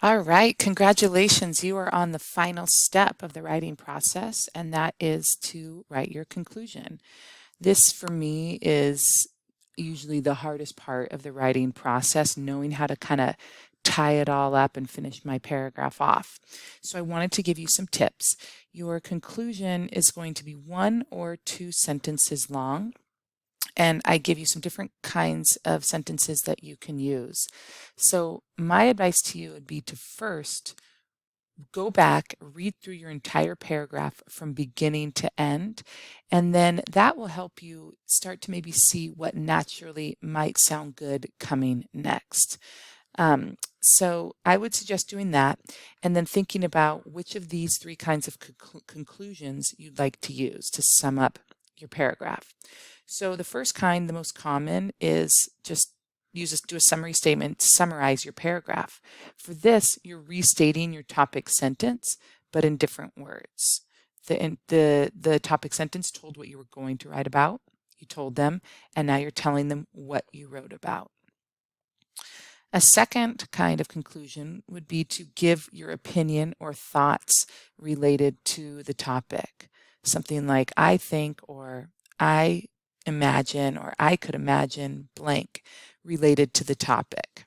All right, congratulations. You are on the final step of the writing process, and that is to write your conclusion. This, for me, is usually the hardest part of the writing process, knowing how to kind of tie it all up and finish my paragraph off. So I wanted to give you some tips. Your conclusion is going to be 1 or 2 sentences long. And I give you some different kinds of sentences that you can use. So, my advice to you would be to first go back, read through your entire paragraph from beginning to end, and then that will help you start to maybe see what naturally might sound good coming next. So I would suggest doing that and then thinking about which of these 3 kinds of conclusions you'd like to use to sum up your paragraph. So the first kind, the most common, is just do a summary statement to summarize your paragraph. For this, you're restating your topic sentence, but in different words. The topic sentence told what you were going to write about. You told them, and now you're telling them what you wrote about. A second kind of conclusion would be to give your opinion or thoughts related to the topic. Something like, I think, or I imagine, or I could imagine blank related to the topic.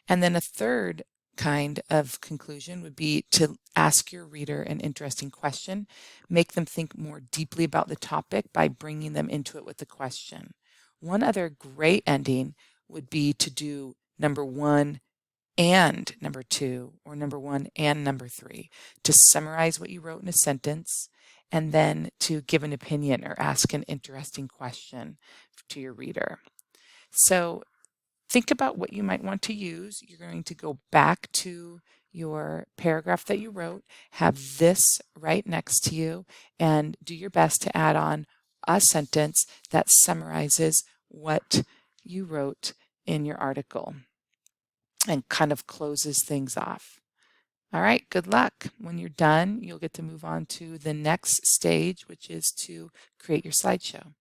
And then a third kind of conclusion would be to ask your reader an interesting question, make them think more deeply about the topic by bringing them into it with a question. One other great ending would be to do number 1 and number 2, or number 1 and number 3, to summarize what you wrote in a sentence, and then to give an opinion or ask an interesting question to your reader. So think about what you might want to use. You're going to go back to your paragraph that you wrote, have this right next to you, and do your best to add on a sentence that summarizes what you wrote in your article and kind of closes things off. All right, good luck. When you're done, you'll get to move on to the next stage, which is to create your slideshow.